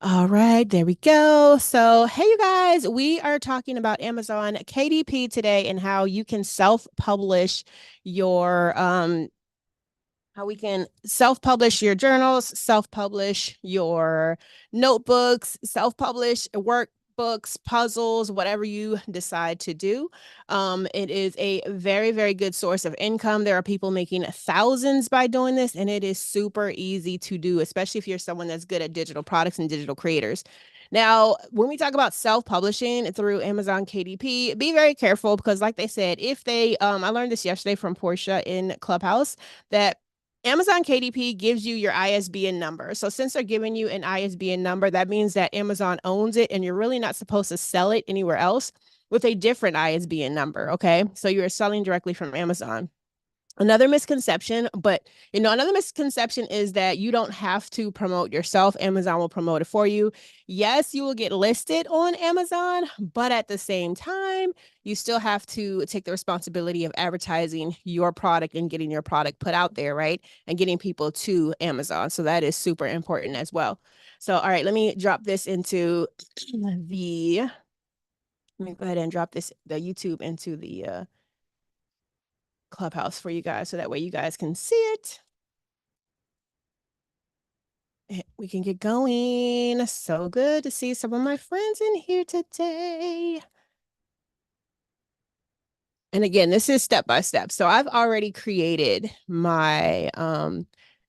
All right, there we go. So, hey, you guys, we are talking about Amazon KDP today and how you can self-publish your how we can self-publish your journals, self-publish your notebooks, self-publish workbooks, puzzles, whatever you decide to do. It is a very, very good source of income. There are people making thousands by doing this, and it is super easy to do, especially if you're someone that's good at digital products and digital creators. Now, when we talk about self-publishing through Amazon KDP, be very careful because, like they said, if they, I learned this yesterday from Portia in Clubhouse that Amazon KDP gives you your ISBN number. So since they're giving you an ISBN number, that means that Amazon owns it and you're really not supposed to sell it anywhere else with a different ISBN number. Okay. So you're selling directly from Amazon. Another misconception, but another misconception is that you don't have to promote yourself. Amazon will promote it for you. Yes, you will get listed on Amazon, but at the same time, you still have to take the responsibility of advertising your product and getting your product put out there, right? And getting people to Amazon. So that is super important as well. So, all right, let me drop this into the, let me go ahead and drop the YouTube into the Clubhouse for you guys so that way you guys can see it. We can get going. So good to see some of my friends in here today. And again, this is step by step. So I've already created my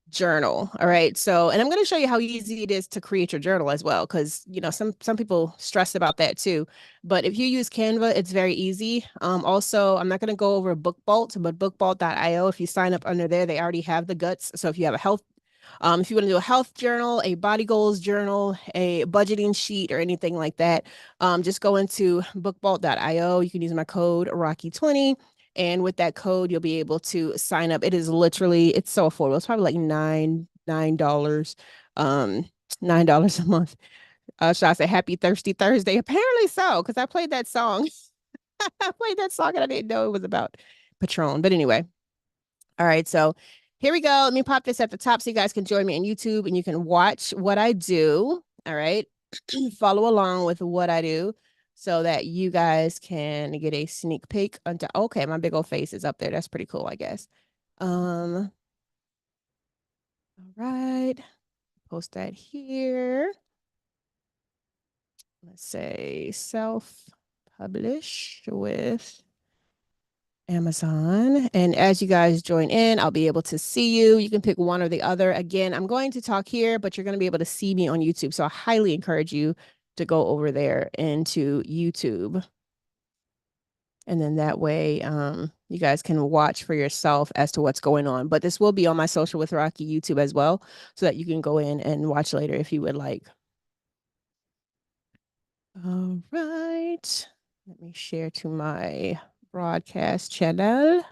journal. All right. So, and I'm going to show you how easy it is to create your journal as well, because some people stress about that too. But if you use Canva, it's very easy. Also, I'm not going to go over BookBalt, but bookbalt.io, if you sign up under there, they already have the guts. So if you have a health if you want to do a health journal, a body goals journal, a budgeting sheet, or anything like that, just go into bookvault.io. You can use my code Rocki20. And with that code, you'll be able to sign up. It is literally, it's so affordable. It's probably like $9, um, $9 a month. Should I say happy thirsty Thursday? Apparently so, because I played that song. I played that song and I didn't know it was about Patron. But anyway, all right, so here we go. Let me pop this at the top so you guys can join me on YouTube and you can watch what I do. All right. Follow along with what I do so that you guys can get a sneak peek until okay, my big old face is up there. That's pretty cool, I guess. All right. Post that here. Let's say self-publish with Amazon. And as you guys join in, I'll be able to see you. You can pick one or the other. Again, I'm going to talk here, but you're going to be able to see me on YouTube. So I highly encourage you to go over there into YouTube. And then that way, you guys can watch for yourself as to what's going on. But this will be on my Social with Rocki YouTube as well, so that you can go in and watch later if you would like. All right. Let me share to my broadcast channel.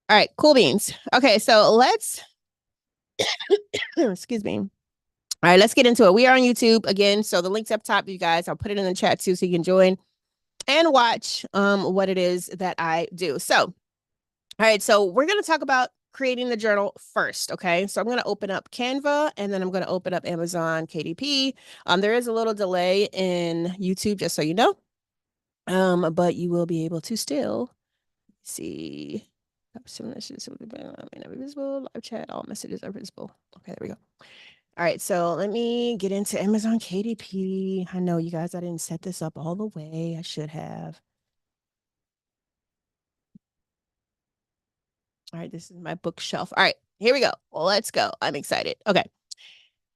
All right, cool beans. Okay, so let's excuse me. All right, let's get into it. We are on YouTube again, so the link's up top, you guys. I'll put it in the chat too, so you can join and watch what it is that I do. So, all right, so we're gonna talk about creating the journal first. Okay, so I'm gonna open up Canva and then I'm gonna open up Amazon KDP. There is a little delay in YouTube, just so you know. But you will be able to still see. Some messages will be visible. Live chat, all messages are visible. Okay, there we go. All right, so let me get into Amazon KDP. I know you guys, I didn't set this up all the way. I should have. All right, this is my bookshelf. All right, here we go. Let's go. I'm excited. Okay.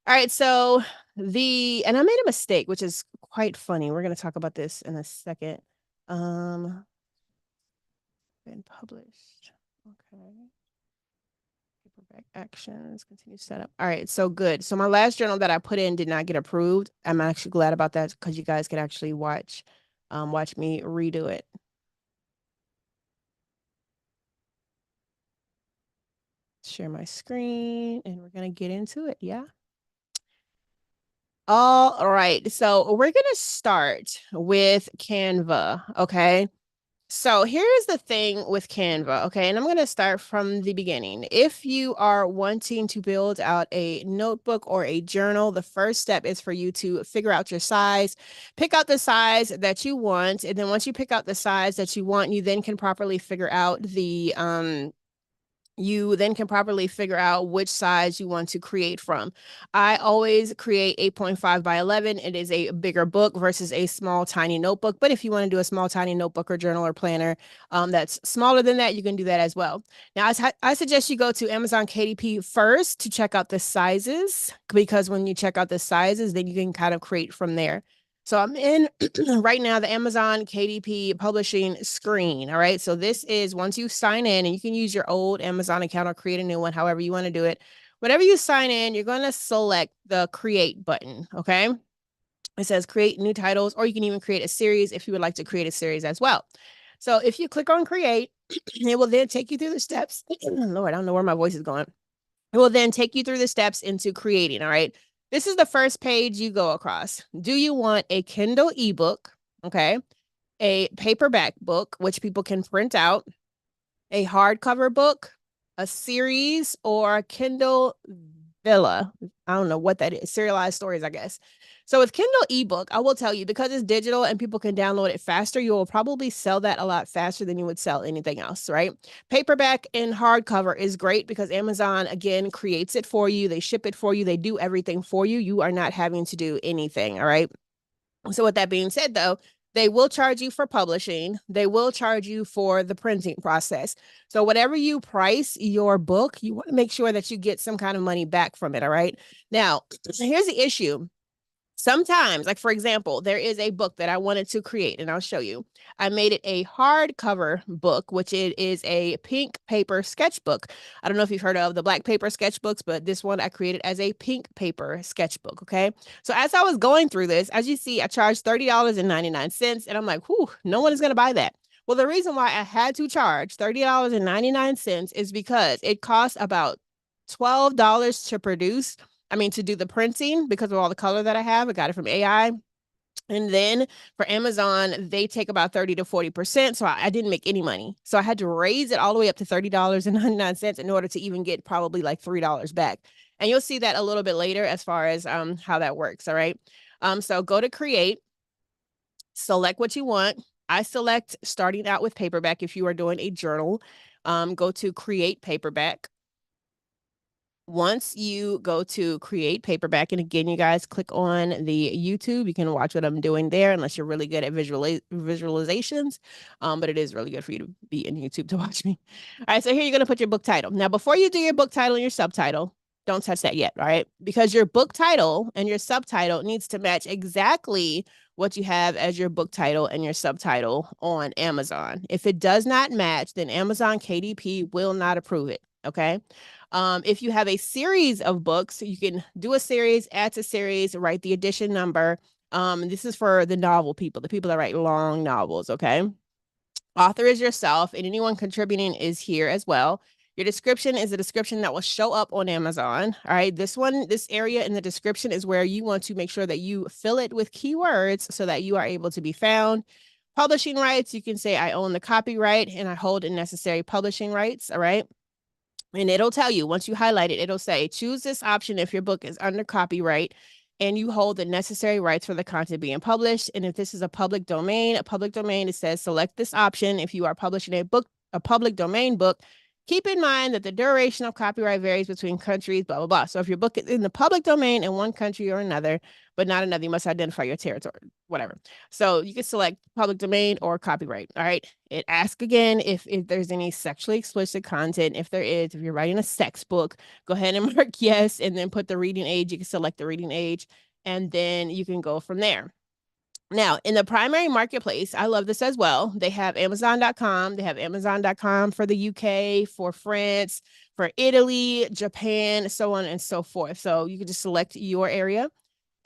All right, so and I made a mistake, which is quite funny. We're going to talk about this in a second. Been published. Okay. Paperback actions, continue setup. All right, so good. So my last journal that I put in did not get approved. I'm actually glad about that because you guys can actually watch me redo it. Share my screen and we're gonna get into it. Yeah. All right. So we're gonna start with Canva. Okay. So here's the thing with Canva, okay? And I'm going to start from the beginning. If you are wanting to build out a notebook or a journal, the first step is for you to figure out your size, pick out the size that you want, and then once you pick out the size that you want, you then can properly figure out which size you want to create from. I always create 8.5 by 11. It is a bigger book versus a small, tiny notebook. But if you want to do a small, tiny notebook or journal or planner that's smaller than that, you can do that as well. Now, I suggest you go to Amazon KDP first to check out the sizes, because when you check out the sizes, then you can kind of create from there. So I'm in right now the Amazon KDP publishing screen. All right. So this is once you sign in, and you can use your old Amazon account or create a new one, however you want to do it. Whenever you sign in, you're going to select the create button. Okay. It says create new titles, or you can even create a series if you would like to create a series as well. So if you click on create, it will then take you through the steps. Lord, I don't know where my voice is going. It will then take you through the steps into creating. All right. This is the first page you go across. Do you want a Kindle ebook? Okay. A paperback book, which people can print out, a hardcover book, a series, or a Kindle Villa. I don't know what that is. Serialized stories, I guess. So with Kindle ebook, I will tell you, because it's digital and people can download it faster, you will probably sell that a lot faster than you would sell anything else, right? Paperback and hardcover is great because Amazon, again, creates it for you. They ship it for you. They do everything for you. You are not having to do anything, all right? So with that being said, though, they will charge you for publishing. They will charge you for the printing process. So whatever you price your book, you want to make sure that you get some kind of money back from it, all right? Now, here's the issue. Sometimes, like for example, there is a book that I wanted to create, and I'll show you. I made it a hardcover book, which it is a pink paper sketchbook. I don't know if you've heard of the black paper sketchbooks, but this one I created as a pink paper sketchbook. Okay. So as I was going through this, as you see, I charged $30.99, and I'm like, whew, no one is going to buy that. Well, the reason why I had to charge $30.99 is because it costs about $12 to produce. I mean, to do the printing, because of all the color that I have. I got it from AI. And then for Amazon, they take about 30 to 40%. So I didn't make any money. So I had to raise it all the way up to $30.99 in order to even get probably like $3 back. And you'll see that a little bit later as far as how that works. All right. So go to create, select what you want. I select starting out with paperback if you are doing a journal. Go to create paperback. Once you go to create paperback, and again, you guys click on the YouTube, you can watch what I'm doing there, unless you're really good at visualizations. But it is really good for you to be in YouTube to watch me. All right, so here you're going to put your book title. Now, before you do your book title and your subtitle, don't touch that yet, all right? Because your book title and your subtitle needs to match exactly what you have as your book title and your subtitle on Amazon. If it does not match, then Amazon KDP will not approve it, okay? If you have a series of books, you can do a series, add to series, write the edition number. This is for the novel people, the people that write long novels, okay? Author is yourself, and anyone contributing is here as well. Your description is a description that will show up on Amazon. All right, this area in the description is where you want to make sure that you fill it with keywords so that you are able to be found. Publishing rights, you can say I own the copyright and I hold the necessary publishing rights, all right? And it'll tell you, once you highlight it, it'll say, choose this option if your book is under copyright and you hold the necessary rights for the content being published. And if this is a public domain, it says select this option if you are publishing a public domain book. Keep in mind that the duration of copyright varies between countries, blah, blah, blah. So if your book is in the public domain in one country or another, but not another, you must identify your territory, whatever. So you can select public domain or copyright. All right. It asks again if there's any sexually explicit content. If there is, if you're writing a sex book, go ahead and mark yes, and then put the reading age. You can select the reading age, and then you can go from there. Now, in the primary marketplace, I love this as well. They have Amazon.com. They have Amazon.com for the UK, for France, for Italy, Japan, so on and so forth. So you can just select your area.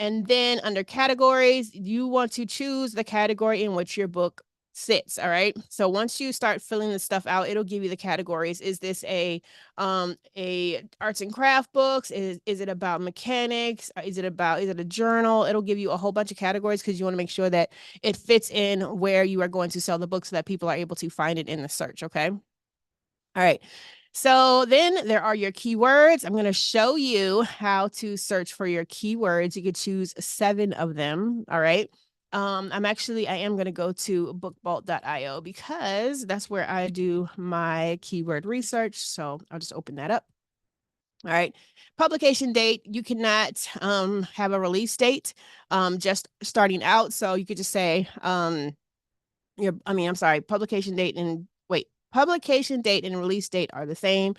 And then under categories, you want to choose the category in which your book sits. All right. So once you start filling the stuff out, it'll give you the categories. Is this a arts and craft books? Is it about mechanics? Is it a journal? It'll give you a whole bunch of categories because you want to make sure that it fits in where you are going to sell the book so that people are able to find it in the search. Okay. All right. So then there are your keywords. I'm going to show you how to search for your keywords. You could choose 7 of them. All right. I am going to go to bookbolt.io because that's where I do my keyword research. So I'll just open that up. All right. Publication date, you cannot have a release date just starting out. So you could just say publication date and release date are the same.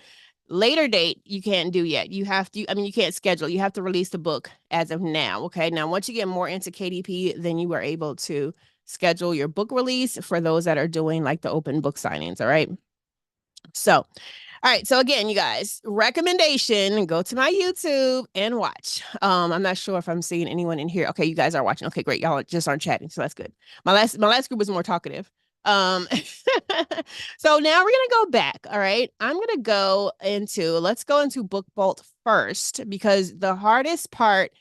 Later date, you can't do yet. You can't schedule. You have to release the book as of now. Okay. Now, once you get more into KDP, then you are able to schedule your book release for those that are doing like the open book signings. All right. So, all right. So again, you guys, recommendation, go to my YouTube and watch. I'm not sure if I'm seeing anyone in here. Okay, you guys are watching. Okay, great. Y'all just aren't chatting. So that's good. My last group was more talkative. So now we're gonna go back. All right. Let's go into Book Bolt first, because the hardest part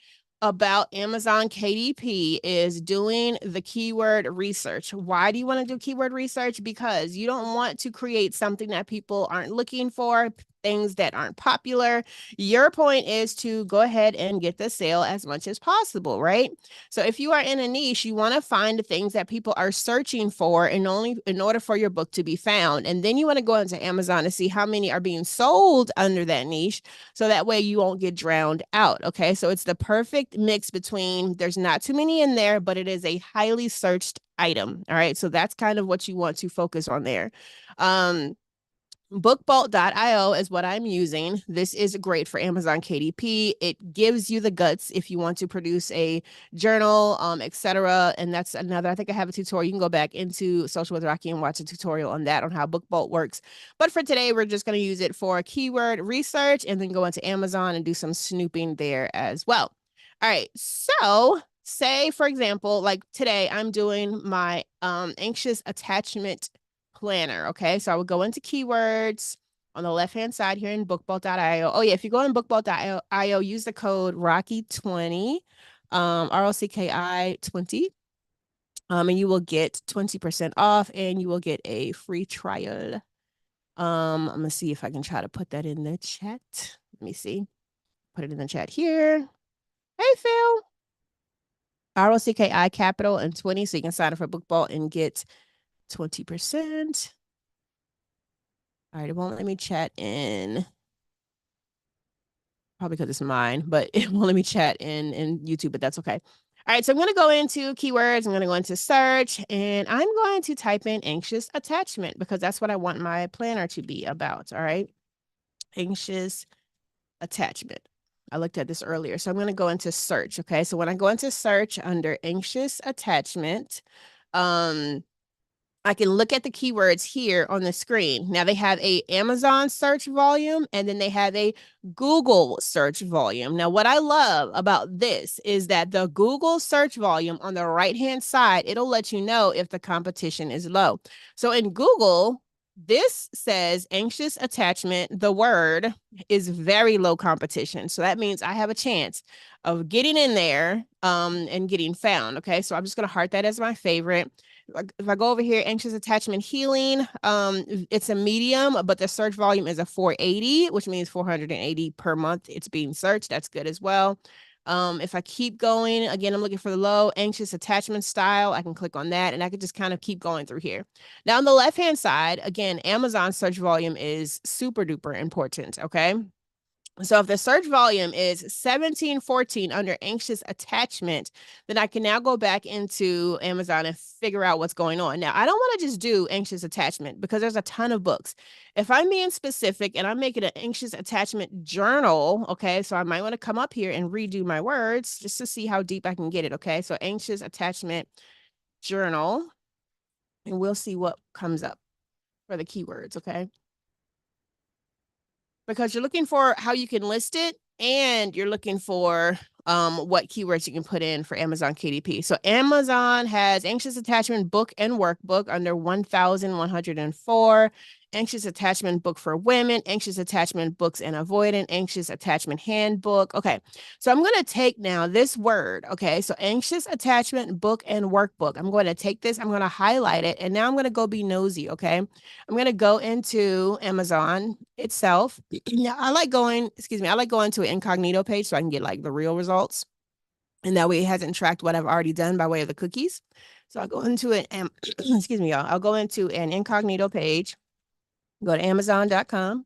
about Amazon KDP is doing the keyword research. Why do you want to do keyword research? Because you don't want to create something that people aren't looking for, things that aren't popular. Your point is to go ahead and get the sale as much as possible, right? So if you are in a niche, you want to find the things that people are searching for in order for your book to be found. And then you want to go into Amazon to see how many are being sold under that niche, so that way you won't get drowned out. Okay. So it's the perfect mix between there's not too many in there, but it is a highly searched item. All right. So that's kind of what you want to focus on there. Bookbolt.io is what I'm using. This is great for Amazon KDP. It gives you the guts if you want to produce a journal, etc. And that's another, I think I have a tutorial. You can go back into Social with Rocki and watch a tutorial on that, on how Bookbolt works. But for today, we're just going to use it for keyword research and then go into Amazon and do some snooping there as well. All right. So say, for example, like today, I'm doing my anxious attachment planner. Okay, so I would go into keywords on the left-hand side here in bookbolt.io. Oh yeah, if you go in bookbolt.io, use the code Rocki20, ROCKI 20, and you will get 20% off and you will get a free trial. I'm gonna see if I can try to put that in the chat. Let me see. Put it in the chat here. Hey Phil. ROCKI capital and 20, so you can sign up for Bookbolt and get 20%. All right, it won't let me chat in, probably because it's mine, but it won't let me chat in YouTube, but that's okay. All right, so I'm going to go into keywords. I'm going to go into search, and I'm going to type in anxious attachment because that's what I want my planner to be about. All right, anxious attachment. I looked at this earlier, so I'm going to go into search. Okay, so when I go into search under anxious attachment, I can look at the keywords here on the screen. Now they have a Amazon search volume and then they have a Google search volume. Now, what I love about this is that the Google search volume on the right-hand side, it'll let you know if the competition is low. So in Google, this says anxious attachment, the word is very low competition. So that means I have a chance of getting in there and getting found. Okay, so I'm just going to heart that as my favorite. If I go over here, anxious attachment healing, it's a medium, but the search volume is a 480, which means 480 per month. It's being searched. That's good as well. If I keep going, again, I'm looking for the low anxious attachment style. I can click on that and I can just kind of keep going through here. Now on the left-hand side, again, Amazon search volume is super duper important. Okay. So if the search volume is 1714 under anxious attachment, then I can now go back into Amazon and figure out what's going on. Now, I don't want to just do anxious attachment because there's a ton of books. If I'm being specific and I'm making an anxious attachment journal, okay, so I might want to come up here and redo my words just to see how deep I can get it, okay? So anxious attachment journal, and we'll see what comes up for the keywords, okay? Because you're looking for how you can list it and you're looking for what keywords you can put in for Amazon KDP. So Amazon has anxious attachment book and workbook under 1,104, anxious attachment book for women, anxious attachment books and avoidant, anxious attachment handbook. Okay, so I'm going to take now this word. Okay, so anxious attachment book and workbook. I'm going to take this, I'm going to highlight it, and now I'm going to go be nosy. Okay, I'm going to go into Amazon itself. Yeah, I like going to an incognito page so I can get like the real results. And that way it hasn't tracked what I've already done by way of the cookies. So I'll go into it and excuse me, y'all. I'll go into an incognito page, go to Amazon.com.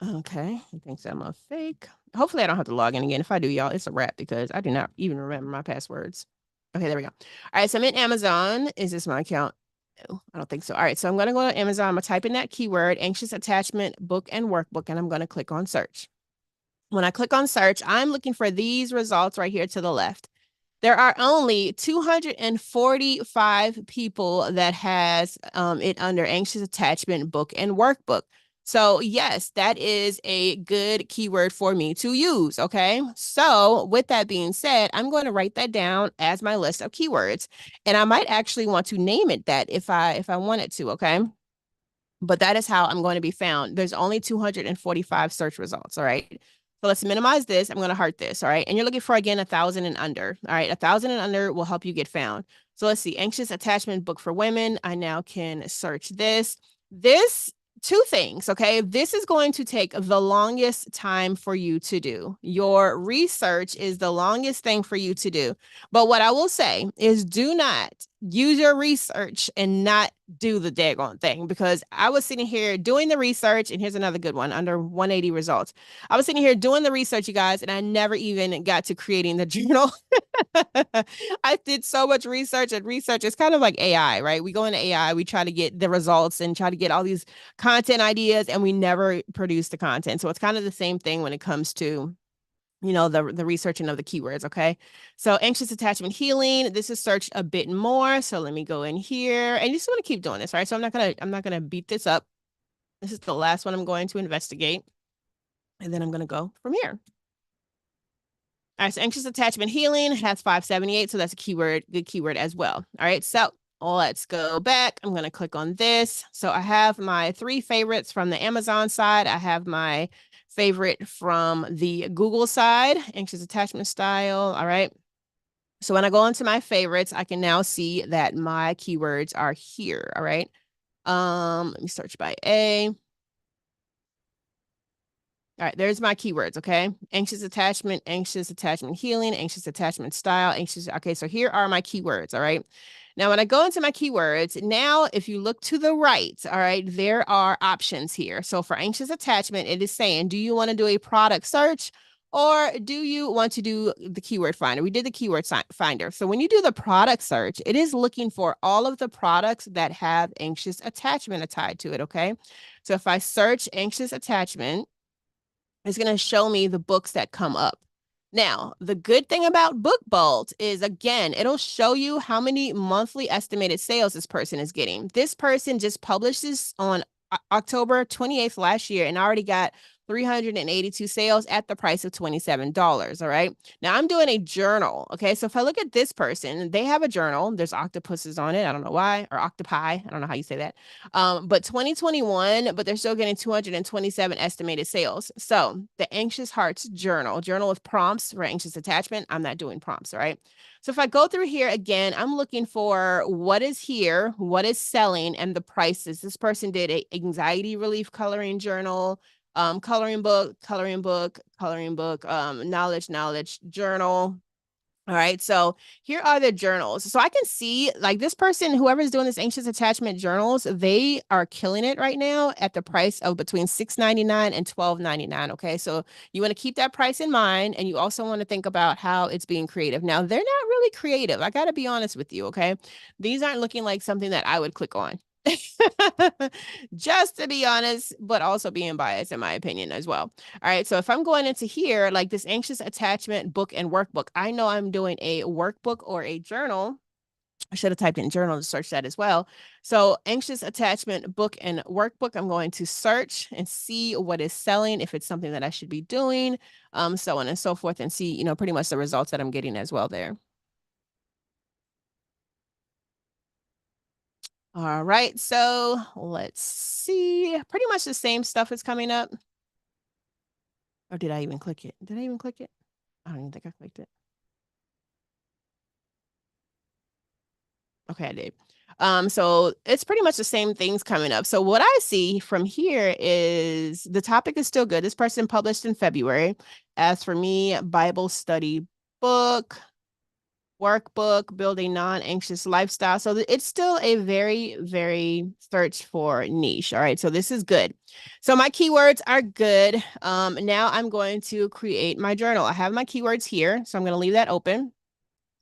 Okay, he thinks I'm a fake. Hopefully I don't have to log in again. If I do, y'all, it's a wrap because I do not even remember my passwords. Okay, there we go. All right, so I'm in Amazon. Is this my account? No, I don't think so. All right, so I'm going to go to Amazon. I'm going to type in that keyword, anxious attachment book and workbook, and I'm going to click on search. When I click on search, I'm looking for these results right here to the left. There are only 245 people that has it under anxious attachment book and workbook. So yes, that is a good keyword for me to use. Okay. So with that being said, I'm going to write that down as my list of keywords, and I might actually want to name it that if I wanted to. Okay. But that is how I'm going to be found. There's only 245 search results. All right. So let's minimize this. I'm going to heart this. All right. And you're looking for, again, 1,000 and under. All right. 1,000 and under will help you get found. So let's see. Anxious attachment book for women. I now can search this. Two things. Okay. This is going to take the longest time for you to do. Your research is the longest thing for you to do. But what I will say is do not use your research and not do the daggone thing, because I was sitting here doing the research, and here's another good one under 180 results. I was sitting here doing the research, you guys, and I never even got to creating the journal. I did so much research, and research is kind of like AI, right? We go into AI, we try to get the results and try to get all these content ideas, and we never produce the content. So it's kind of the same thing when it comes to the researching of the keywords. Okay, so anxious attachment healing, this is searched a bit more, so let me go in here, and you just want to keep doing this, right? So I'm not gonna beat this up. This is the last one I'm going to investigate, and then I'm gonna go from here. All right, so anxious attachment healing has 578, so that's a good keyword as well. All right, so let's go back. I'm going to click on this. So I have my 3 favorites from the Amazon side. I have my favorite from the Google side, anxious attachment style. All right. So when I go into my favorites, I can now see that my keywords are here. All right. Let me search by A. All right, there's my keywords, okay? Anxious attachment healing, anxious attachment style, anxious. Okay, so here are my keywords, all right? Now, when I go into my keywords, now if you look to the right, all right, there are options here. So for anxious attachment, it is saying, do you want to do a product search, or do you want to do the keyword finder? We did the keyword finder. So when you do the product search, it is looking for all of the products that have anxious attachment tied to it, okay? So if I search anxious attachment, it's going to show me the books that come up. Now, the good thing about BookBolt is, again, it'll show you how many monthly estimated sales this person is getting. This person just published this on October 28th last year and already got 382 sales at the price of $27. All right. Now I'm doing a journal. Okay. So if I look at this person, they have a journal. There's octopuses on it. I don't know why, or octopi. I don't know how you say that. But 2021, but they're still getting 227 estimated sales. So the Anxious Hearts journal with prompts for anxious attachment. I'm not doing prompts. All right. So if I go through here again, I'm looking for what is here, what is selling, and the prices. This person did a anxiety relief coloring journal, coloring book, knowledge journal. All right, so here are the journals. So I can see, like, this person, whoever's doing this anxious attachment journals, they are killing it right now at the price of between $6.99 and $12.99. Okay, so you want to keep that price in mind, and you also want to think about how it's being creative. Now, they're not really creative. I got to be honest with you. Okay, these aren't looking like something that I would click on. Just to be honest, but also being biased in my opinion as well. All right, so if I'm going into here, like this anxious attachment book and workbook, I know I'm doing a workbook or a journal. I should have typed in journal to search that as well. So anxious attachment book and workbook, I'm going to search and see what is selling, if it's something that I should be doing, so on and so forth, and see, pretty much the results that I'm getting as well there. All right, so let's see. Pretty much the same stuff is coming up. Or did I even click it? Did I even click it? I don't even think I clicked it. Okay, I did. So it's pretty much the same things coming up. So what I see from here is the topic is still good. This person published in February. As for me, Bible study book, workbook, building non-anxious lifestyle. So it's still a very, very search for niche. All right, so this is good. So my keywords are good. Now I'm going to create my journal. I have my keywords here, so I'm going to leave that open.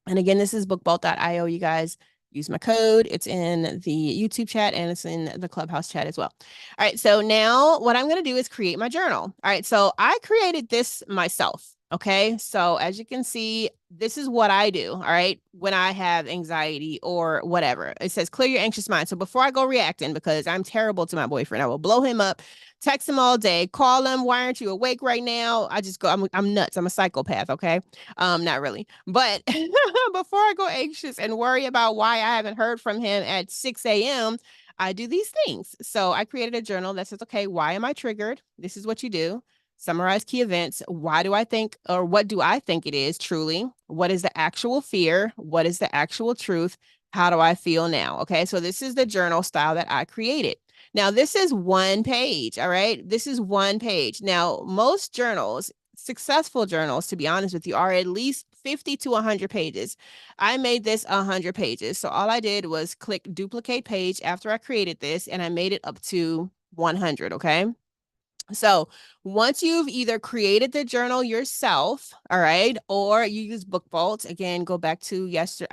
And again, this is bookvault.io. You guys use my code. It's in the YouTube chat and it's in the Clubhouse chat as well. All right. So now what I'm going to do is create my journal. All right. So I created this myself. Okay. So as you can see, this is what I do. All right. When I have anxiety or whatever, it says clear your anxious mind. So before I go reacting, because I'm terrible to my boyfriend, I will blow him up, text him all day, call him. Why aren't you awake right now? I just go, I'm nuts. I'm a psychopath. Okay. Not really. But before I go anxious and worry about why I haven't heard from him at 6 a.m., I do these things. So I created a journal that says, okay, why am I triggered? This is what you do. Summarize key events. Why do I think, or what do I think it is truly? What is the actual fear? What is the actual truth? How do I feel now? Okay, so this is the journal style that I created. Now, this is one page. All right, this is one page. Now, most journals, successful journals, to be honest with you, are at least 50 to 100 pages. I made this 100 pages. So all I did was click duplicate page after I created this, and I made it up to 100. Okay. So once you've either created the journal yourself, all right, or you use Book Vault, again, go back to yesterday,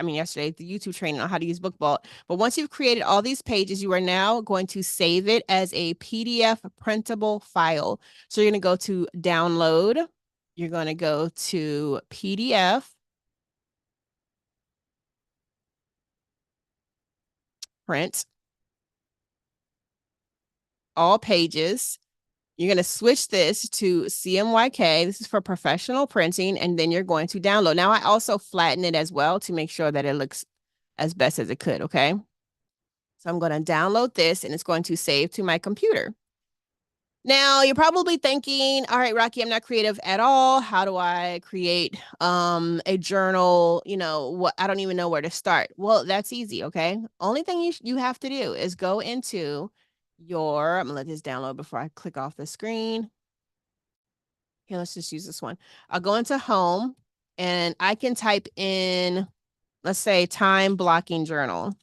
the YouTube training on how to use Book Vault. But once you've created all these pages, you are now going to save it as a PDF printable file. So you're going to go to download. You're going to go to PDF, print all pages. You're going to switch this to CMYK. This is for professional printing, and then you're going to download. Now, I also flatten it as well to make sure that it looks as best as it could, okay? So I'm going to download this, and it's going to save to my computer. Now, you're probably thinking, all right, Rocki, I'm not creative at all. How do I create a journal? What, I don't even know where to start. Well, that's easy, okay? Only thing you have to do is go into I'm gonna let this download before I click off the screen. Here, let's just use this one. I'll go into home and I can type in, let's say, time blocking journal.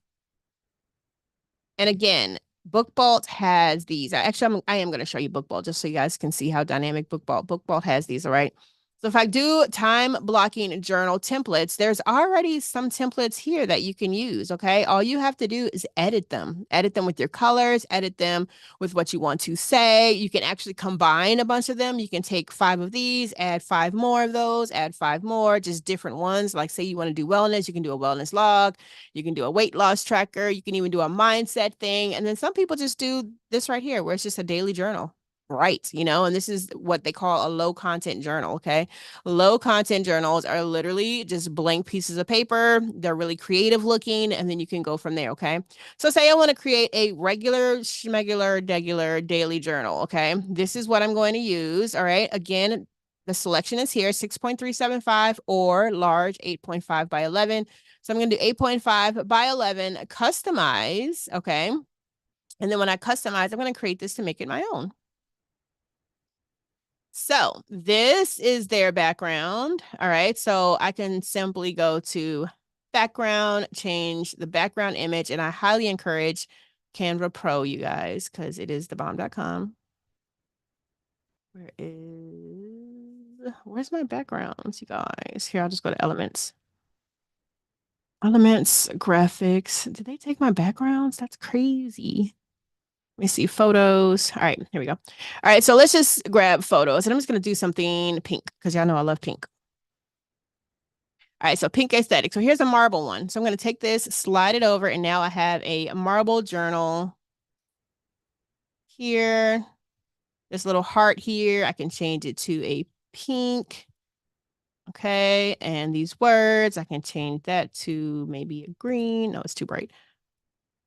And again, BookBalt has these. I am going to show you BookBalt just so you guys can see how dynamic BookBalt has these, all right? So if I do time blocking journal templates, there's already some templates here that you can use, okay? All you have to do is edit them. Edit them with your colors, edit them with what you want to say. You can actually combine a bunch of them. You can take 5 of these, add 5 more of those, add 5 more, just different ones. Like say you want to do wellness, you can do a wellness log, you can do a weight loss tracker, you can even do a mindset thing. And then some people just do this right here where it's just a daily journal. Right, and this is what they call a low content journal. Okay, low content journals are literally just blank pieces of paper. They're really creative looking, and then you can go from there. Okay, so say I want to create a regular schmegular degular daily journal. Okay, this is what I'm going to use. All right, again, the selection is here: 6.375 or large 8.5 by 11. So I'm going to do 8.5 by 11, customize. Okay, and then when I customize, I'm going to create this to make it my own. So this is their background. All right. So I can simply go to background, change the background image, and I highly encourage Canva Pro, you guys, because it is thebomb.com. Where's my backgrounds, you guys? Here, I'll just go to elements. Elements, graphics. Did they take my backgrounds? That's crazy. Let me see photos. All right, here we go. All right, so let's just grab photos, and I'm just gonna do something pink because y'all know I love pink. All right, so pink aesthetic. So here's a marble one. So I'm going to take this, slide it over, and now I have a marble journal here. This little heart here, I can change it to a pink. Okay, and these words, I can change that to maybe a green. No, it's too bright.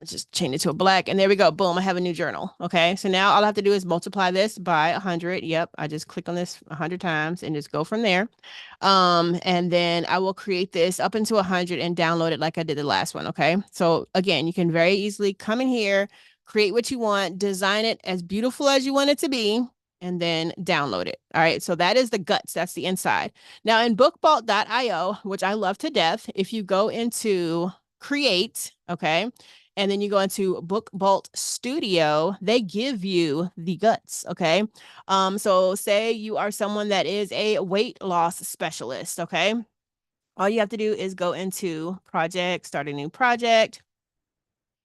Let's just change it to a black, and there we go. Boom, I have a new journal. Okay, so now all I have to do is multiply this by 100. Yep, I just click on this 100 times and just go from there. And then I will create this up into 100 and download it like I did the last one. Okay, so again, you can very easily come in here, create what you want, design it as beautiful as you want it to be, and then download it. All right, so that is the guts. That's the inside. Now in bookvault.io, which I love to death, if you go into create, okay, and then you go into Book Vault Studio, they give you the guts, okay? So say you are someone that is a weight loss specialist, okay? All you have to do is go into project, start a new project.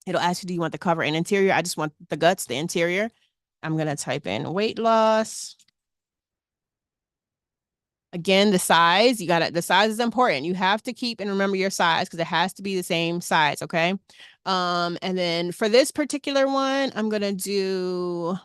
It'll ask you, do you want the cover and interior? I just want the guts, the interior. I'm going to type in weight loss. Again, the size, the size is important. You have to keep and remember your size because it has to be the same size, okay? And then for this particular one, I'm going to do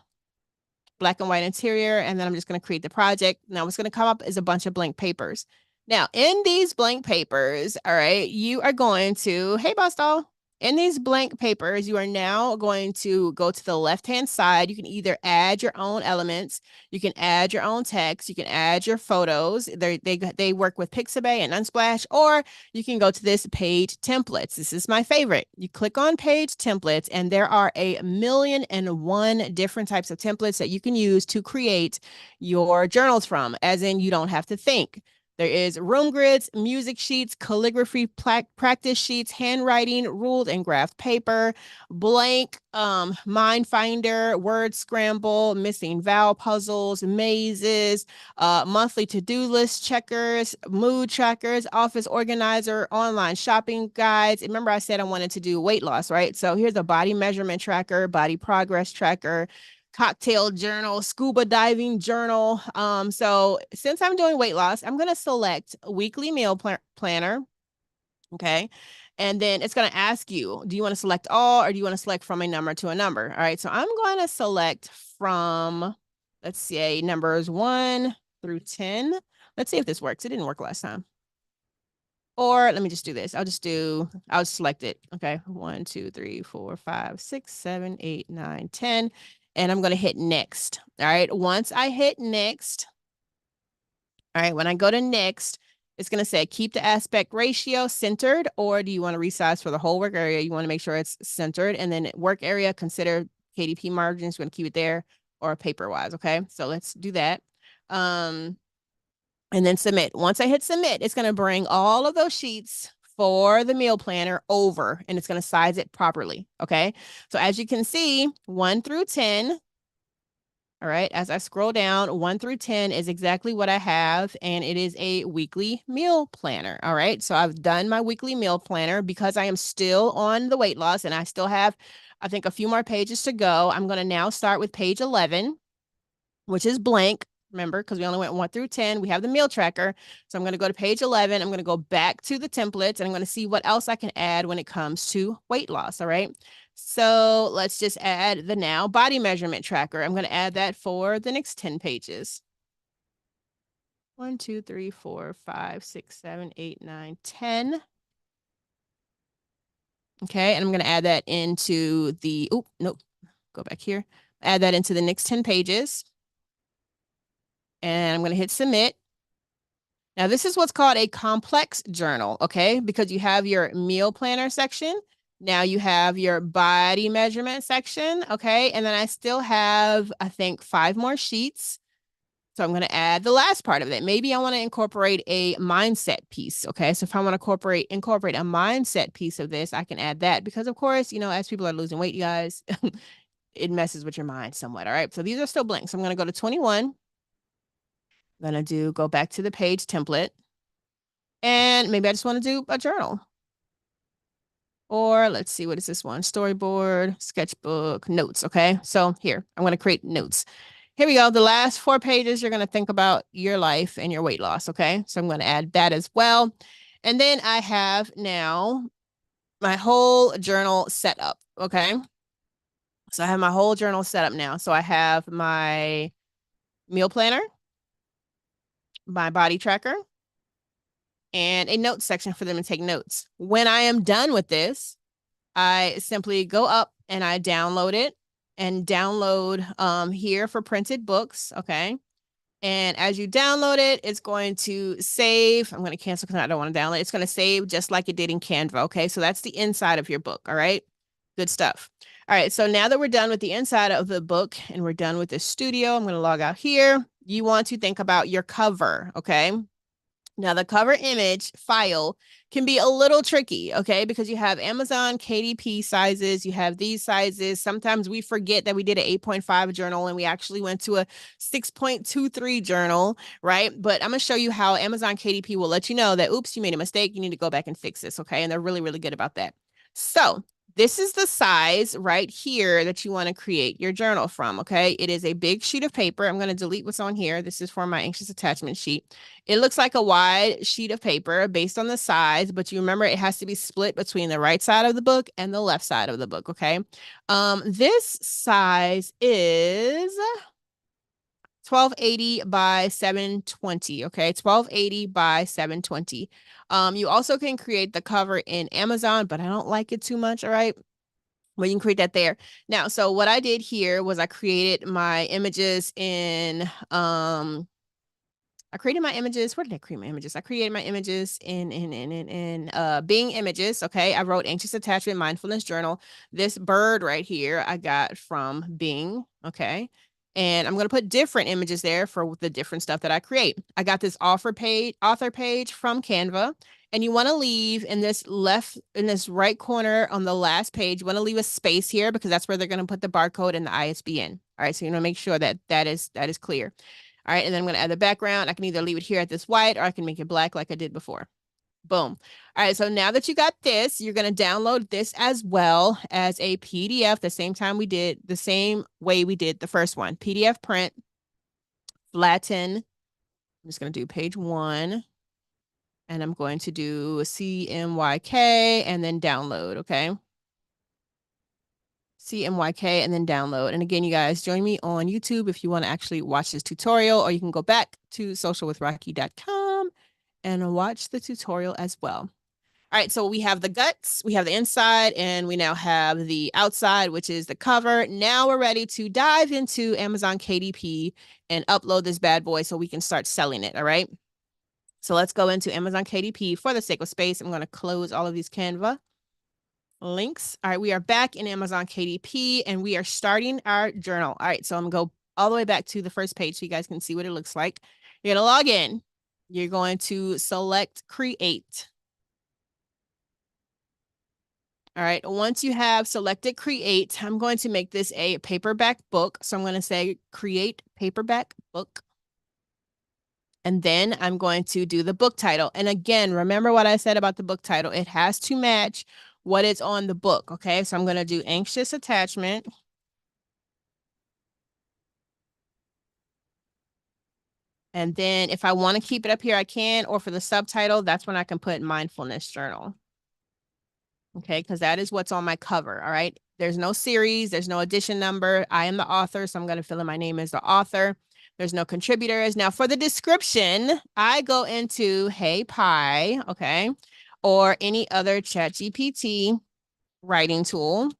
black and white interior, and then I'm just going to create the project. Now what's going to come up is a bunch of blank papers. Now, in these blank papers, all right, you are going to, hey, boss doll, in these blank papers, you are now going to go to the left-hand side. You can either add your own elements, you can add your own text, you can add your photos. They work with Pixabay and Unsplash, or you can go to this page templates. This is my favorite. You click on page templates, and there are 1,000,001 different types of templates that you can use to create your journals from, as in you don't have to think. There is room grids, music sheets, calligraphy practice sheets, handwriting, ruled and graphed paper, blank, mind finder, word scramble, missing vowel puzzles, mazes, monthly to-do list checkers, mood trackers, office organizer, online shopping guides. Remember I said I wanted to do weight loss, right? So here's a body measurement tracker, body progress tracker, cocktail journal, scuba diving journal. So since I'm doing weight loss, I'm going to select weekly meal planner. Okay. And then it's going to ask you, do you want to select all, or do you want to select from a number to a number? All right. So I'm going to select from, let's say, numbers 1 through 10. Let's see if this works. It didn't work last time. Or let me just do this. I'll select it. Okay. 1, 2, 3, 4, 5, 6, 7, 8, 9, 10. And I'm going to hit next. All right. Once I hit next, all right, when I go to next, it's going to say keep the aspect ratio centered, or do you want to resize for the whole work area? You want to make sure it's centered. And then work area, consider KDP margins. We're going to keep it there, or paper wise. Okay. So let's do that. And then submit. Once I hit submit, it's going to bring all of those sheets for the meal planner over, and it's going to size it properly. Okay. So as you can see, 1 through 10. All right. As I scroll down, 1 through 10 is exactly what I have, and it is a weekly meal planner. All right. So I've done my weekly meal planner because I am still on the weight loss, and I still have, I think, a few more pages to go. I'm going to now start with page 11, which is blank. Remember, because we only went 1 through 10, we have the meal tracker. So I'm going to go to page 11. I'm going to go back to the templates, and I'm going to see what else I can add when it comes to weight loss. All right. So let's just add the now body measurement tracker. I'm going to add that for the next 10 pages. 1, 2, 3, 4, 5, 6, 7, 8, 9, 10. Okay. And I'm going to add that into the, oh, nope, go back here. Add that into the next 10 pages. And I'm going to hit submit. Now, this is what's called a complex journal, okay? Because you have your meal planner section. Now you have your body measurement section, okay? And then I still have, I think, 5 more sheets. So I'm going to add the last part of it. Maybe I want to incorporate a mindset piece, okay? So if I want to incorporate a mindset piece of this, I can add that because, of course, you know, as people are losing weight, you guys, it messes with your mind somewhat, all right? So these are still blank. So I'm going to go to 21. I'm going to go back to the page template. And maybe I just want to do a journal. Or let's see, what is this one? Storyboard, sketchbook, notes. Okay. So here, I'm going to create notes. Here we go. The last 4 pages, you're going to think about your life and your weight loss. Okay. So I'm going to add that as well. And then I have now my whole journal set up. Okay. So I have my whole journal set up now. So I have my meal planner, my body tracker, and a notes section for them to take notes. When I am done with this, I simply go up and I download it and download here for printed books. Okay. And as you download it, it's going to save. I'm going to cancel because I don't want to download it. It's going to save just like it did in Canva. Okay. So that's the inside of your book. All right. Good stuff. All right. So now that we're done with the inside of the book and we're done with the studio, I'm going to log out here. You want to think about your cover. Okay. Now, the cover image file can be a little tricky, okay, because you have Amazon KDP sizes, you have these sizes. Sometimes we forget that we did an 8.5 journal and we actually went to a 6.23 journal, right? But I'm going to show you how Amazon KDP will let you know that, oops, you made a mistake. You need to go back and fix this, okay? And they're really, really good about that. So this is the size right here that you want to create your journal from, okay? It is a big sheet of paper. I'm going to delete what's on here. This is for my anxious attachment sheet. It looks like a wide sheet of paper based on the size, but you remember it has to be split between the right side of the book and the left side of the book, okay? This size is 1280 by 720, okay? 1280 by 720. You also can create the cover in Amazon, but I don't like it too much, all right? Well, you can create that there. Now, so what I did here was I created my images in I created my images. Where did I create my images? I created my images in Bing Images. Okay. I wrote Anxious Attachment Mindfulness Journal. This bird right here I got from Bing. Okay. And I'm going to put different images there for the different stuff that I create. I got this author page from Canva. And you want to leave in this right corner on the last page, you want to leave a space here because that's where they're going to put the barcode and the ISBN. All right. So you want to make sure that that is clear. All right, and then I'm going to add the background. I can either leave it here at this white or I can make it black like I did before. Boom. All right, so now that you got this, you're going to download this as well as a PDF the same way we did the first one. PDF print, flatten. I'm just going to do page 1. And I'm going to do CMYK and then download, okay? CMYK and then download. And again, you guys join me on YouTube if you want to actually watch this tutorial, or you can go back to socialwithrocki.com and watch the tutorial as well. All right, so we have the guts, we have the inside, and we now have the outside, which is the cover. Now we're ready to dive into Amazon KDP and upload this bad boy so we can start selling it, all right? So let's go into Amazon KDP. For the sake of space, I'm going to close all of these Canva links. All right, we are back in Amazon KDP and we are starting our journal. All right, so I'm going to go all the way back to the first page so you guys can see what it looks like. You're going to log in. You're going to select create. All right, once you have selected create, I'm going to make this a paperback book. So I'm going to say create paperback book. And then I'm going to do the book title. And again, remember what I said about the book title. It has to match what is on the book, okay? So I'm going to do anxious attachment. And then if I want to keep it up here, I can, or for the subtitle, that's when I can put mindfulness journal. Okay, because that is what's on my cover, all right? There's no series, there's no edition number. I am the author, so I'm going to fill in my name as the author. There's no contributors. Now, for the description, I go into Hey Pi, okay, or any other ChatGPT writing tool,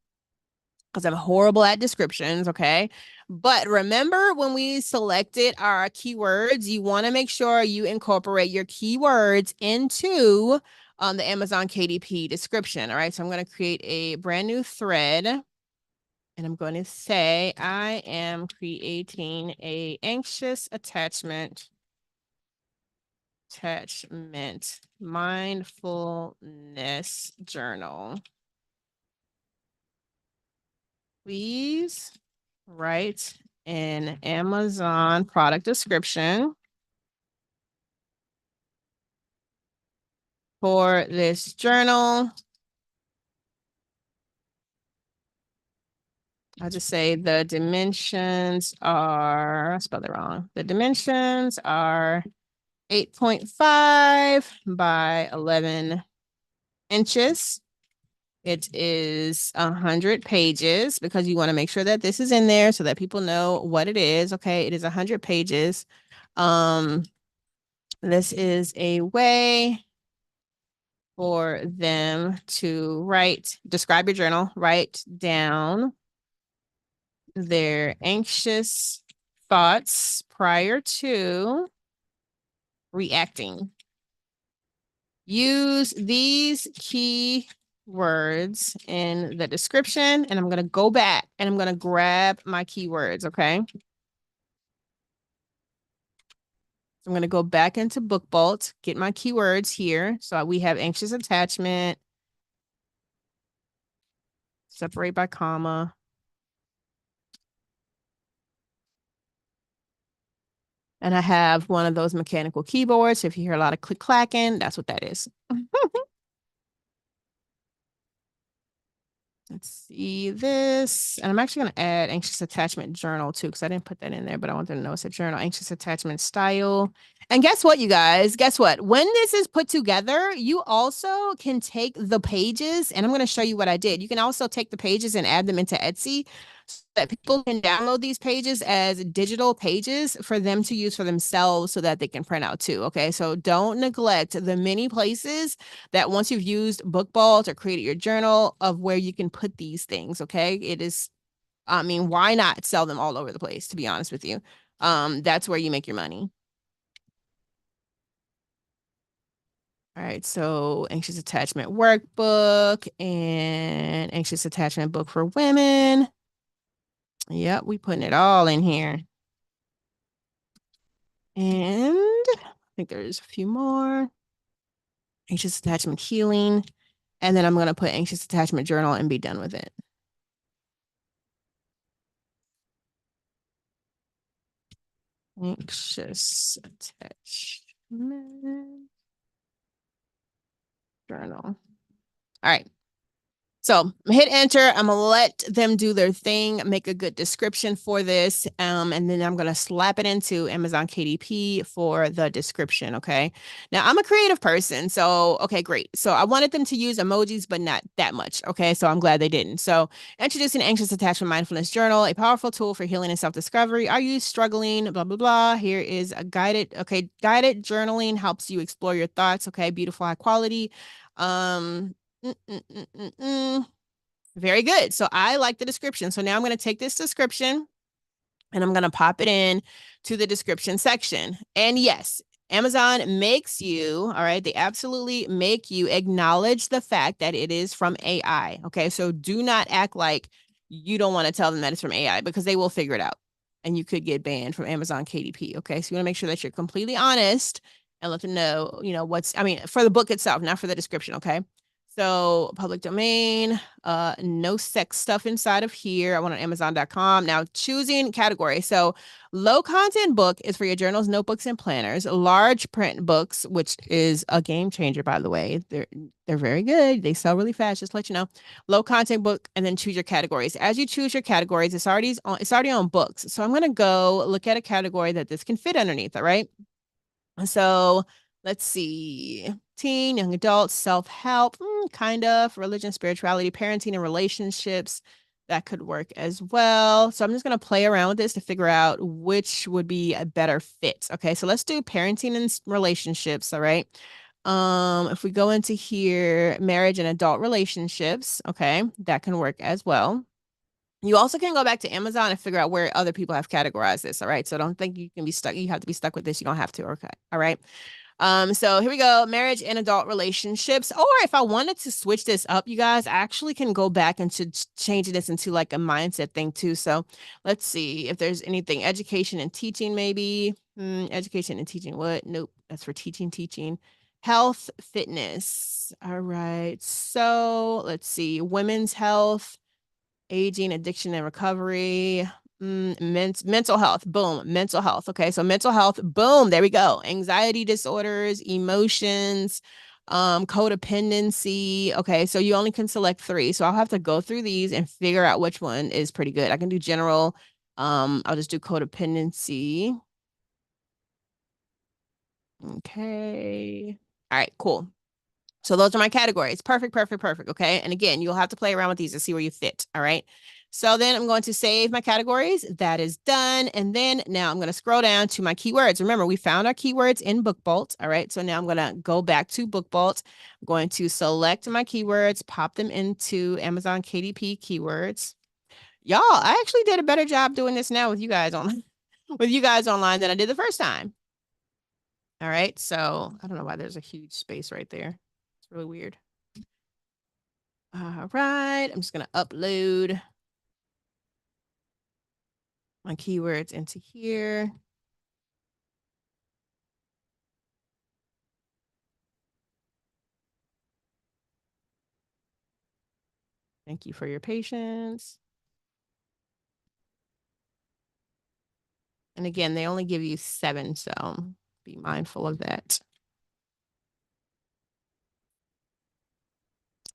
because I'm horrible at descriptions, okay? But remember when we selected our keywords, you want to make sure you incorporate your keywords into the Amazon KDP description, all right? So I'm going to create a brand new thread, and I'm going to say, I am creating a anxious attachment mindfulness journal. Please write an Amazon product description for this journal. I'll just say the dimensions are, I spelled it wrong. The dimensions are 8.5 by 11 inches. It is 100 pages because you want to make sure that this is in there so that people know what it is. Okay, it is 100 pages. This is a way for them to describe your journal, write down their anxious thoughts prior to reacting. Use these key words in the description, and I'm going to go back and I'm going to grab my keywords, okay? I'm going to go back into Book Bolt, get my keywords here. So we have anxious attachment, separate by comma. And I have one of those mechanical keyboards. So if you hear a lot of click clacking, that's what that is. Let's see this. And I'm actually going to add anxious attachment journal too, because I didn't put that in there, but I want them to know it's a journal, anxious attachment style. And guess what, you guys? Guess what? When this is put together, you also can take the pages, and I'm going to show you what I did. You can also take the pages and add them into Etsy so that people can download these pages as digital pages for them to use for themselves so that they can print out too. Okay, so don't neglect the many places that once you've used BookBalt or created your journal of where you can put these things. Okay, it is, I mean, why not sell them all over the place, to be honest with you? That's where you make your money. All right, so anxious attachment workbook and anxious attachment book for women. Yep, we putting it all in here. And I think there's a few more. Anxious attachment healing. And then I'm going to put anxious attachment journal and be done with it. Anxious attachment journal. All right. So hit enter. I'm gonna let them do their thing, make a good description for this, and then I'm gonna slap it into Amazon KDP for the description. Okay. Now I'm a creative person, so okay, great. So I wanted them to use emojis, but not that much. Okay, so I'm glad they didn't. So introducing Anxious Attachment Mindfulness Journal, a powerful tool for healing and self-discovery. Are you struggling? Blah blah blah. Here is a guided. Okay, guided journaling helps you explore your thoughts. Okay, beautiful, high quality. Very good. So I like the description. So now I'm going to take this description and I'm going to pop it in to the description section. And yes, Amazon makes you, all right, they absolutely make you acknowledge the fact that it is from AI. Okay. So do not act like you don't want to tell them that it's from AI because they will figure it out and you could get banned from Amazon KDP. Okay. So you want to make sure that you're completely honest and let them know, for the book itself, not for the description. Okay. So public domain, no sex stuff inside of here. I want on Amazon.com. Now choosing category. So low content book is for your journals, notebooks, and planners. Large print books, which is a game changer, by the way. They're very good. They sell really fast, just to let you know. Low content book, and then choose your categories. As you choose your categories, it's already on books. So I'm gonna go look at a category that this can fit underneath, all right? So let's see. Teen, young adult, self-help, kind of, religion, spirituality, parenting, and relationships. That could work as well. So I'm just going to play around with this to figure out which would be a better fit. Okay, so let's do parenting and relationships, all right? If we go into here, marriage and adult relationships, okay, that can work as well. You also can go back to Amazon and figure out where other people have categorized this, all right? So don't think you can be stuck. You have to be stuck with this. You don't have to, okay? All right. So here we go, marriage and adult relationships. Or if I wanted to switch this up, you guys, I actually can go back and change this into like a mindset thing too. So let's see if there's anything, education and teaching, maybe. Education and teaching, what? Nope, that's for teaching. Health, fitness. All right, so let's see, women's health, aging, addiction, and recovery. Mental health. Boom. Mental health. Okay. So mental health. Boom. There we go. Anxiety disorders, emotions, codependency. Okay. So you only can select 3. So I'll have to go through these and figure out which one is pretty good. I can do general. I'll just do codependency. Okay. All right, cool. So those are my categories. Perfect, perfect, perfect. Okay. And again, you'll have to play around with these to see where you fit. All right. So then I'm going to save my categories. That is done. And then now I'm going to scroll down to my keywords. Remember, we found our keywords in BookBolt. All right. So now I'm going to go back to BookBolt. I'm going to select my keywords, pop them into Amazon KDP keywords. Y'all, I actually did a better job doing this now with you guys on with you guys online than I did the first time. All right. So I don't know why there's a huge space right there. It's really weird. All right, I'm just gonna upload my keywords into here. Thank you for your patience. And again, they only give you 7, so be mindful of that.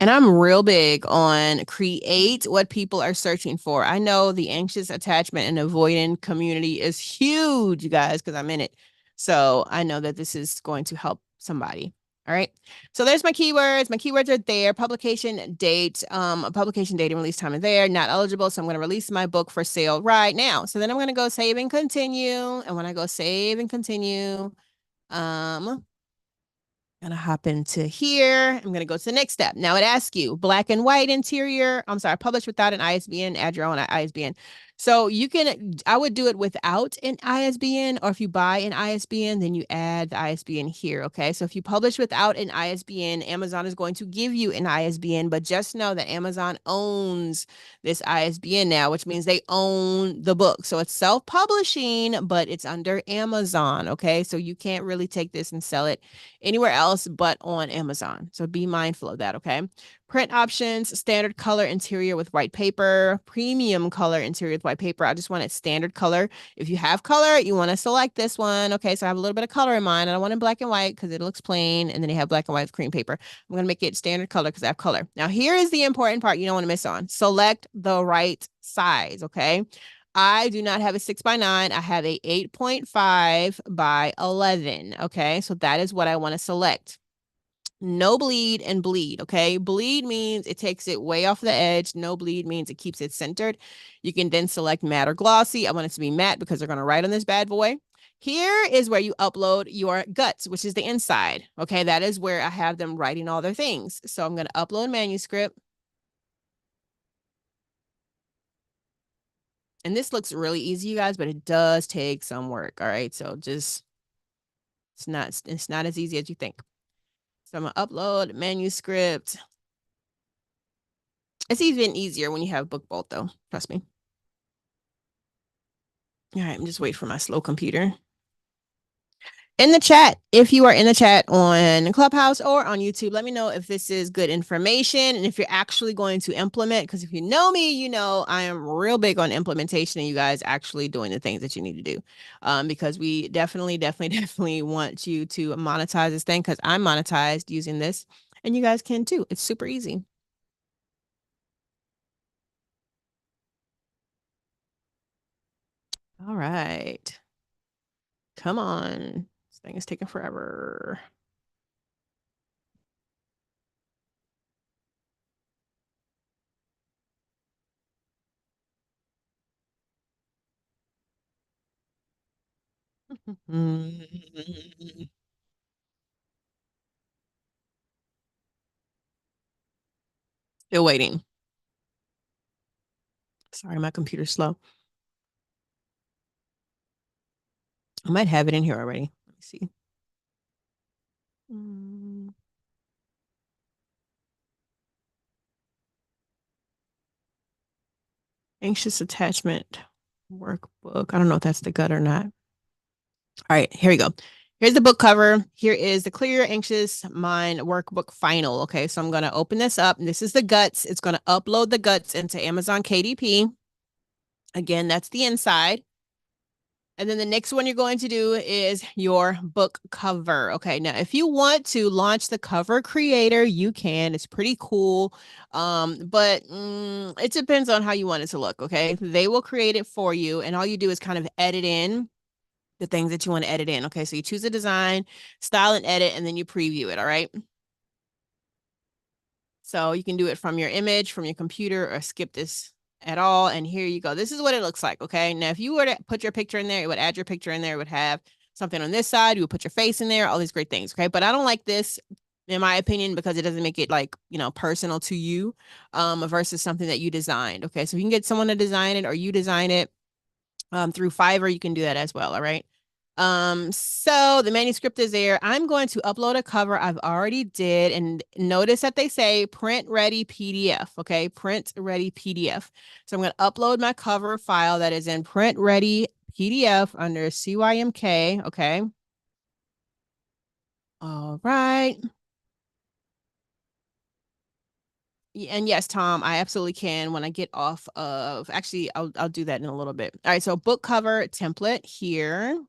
And I'm real big on create what people are searching for. I know the anxious attachment and avoidant community is huge, you guys, because I'm in it. So I know that this is going to help somebody. All right. So there's my keywords. My keywords are there. Publication date, publication date and release time are there. Not eligible. So I'm going to release my book for sale right now. So then I'm going to go save and continue. And when I go save and continue, gonna hop into here. I'm gonna go to the next step. Now it asks you black and white interior. I'm sorry, publish without an ISBN, add your own ISBN. So you can, I would do it without an ISBN, or if you buy an ISBN, then you add the ISBN here. Okay. So if you publish without an ISBN, Amazon is going to give you an ISBN, but just know that Amazon owns this ISBN now, which means they own the book. So it's self-publishing, but it's under Amazon. Okay. So you can't really take this and sell it anywhere else but on Amazon. So be mindful of that, okay? Print options, standard color interior with white paper, premium color interior with white paper. I just want it standard color. If you have color, you want to select this one. Okay, so I have a little bit of color in mine. I don't want it black and white because it looks plain, and then they have black and white with cream paper. I'm going to make it standard color because I have color. Now, here is the important part you don't want to miss on. Select the right size, okay? I do not have a 6x9. I have a 8.5 by 11. Okay. So that is what I want to select. No bleed and bleed. Okay. Bleed means it takes it way off the edge. No bleed means it keeps it centered. You can then select matte or glossy. I want it to be matte because they're going to write on this bad boy. Here is where you upload your guts, which is the inside. Okay. That is where I have them writing all their things. So I'm going to upload manuscript. And this looks really easy, you guys, but it does take some work. All right. So just, it's not as easy as you think. So I'm gonna upload manuscript. It's even easier when you have BookBolt though. Trust me. All right. I'm just waiting for my slow computer. In the chat, if you are in the chat on Clubhouse or on YouTube, let me know if this is good information and if you're actually going to implement. Because if you know me, you know I am real big on implementation and you guys actually doing the things that you need to do. Because we definitely, definitely want you to monetize this thing because I'm monetized using this and you guys can too. It's super easy. All right. Come on. This thing is taking forever. Still waiting. Sorry, my computer's slow. I might have it in here already. Let me see. Anxious attachment workbook. I don't know if that's the gut or not. All right, here we go. Here's the book cover. Here is the Clear Your Anxious Mind Workbook Final. Okay, so I'm going to open this up. This is the guts. It's going to upload the guts into Amazon KDP. Again, that's the inside. And then the next one you're going to do is your book cover. Okay, now if you want to launch the cover creator, you can. It's pretty cool. But it depends on how you want it to look. Okay, they will create it for you, and all you do is kind of edit in the things that you want to edit in. Okay, so you choose a design, style and edit, and then you preview it, all right? So you can do it from your image, from your computer, or skip this at all. And here you go. This is what it looks like, okay? Now, if you were to put your picture in there, it would add your picture in there. It would have something on this side. You would put your face in there, all these great things, okay? But I don't like this, in my opinion, because it doesn't make it like, personal to you versus something that you designed, okay? So if you can get someone to design it or you design it through Fiverr, you can do that as well, all right? So the manuscript is there. I'm going to upload a cover I've already did, and notice that they say print ready PDF, okay? Print ready PDF. So I'm going to upload my cover file that is in print ready PDF under CYMK, okay? All right. And yes, Tom, I absolutely can when I get off of, actually, I'll do that in a little bit. All right, so book cover template here.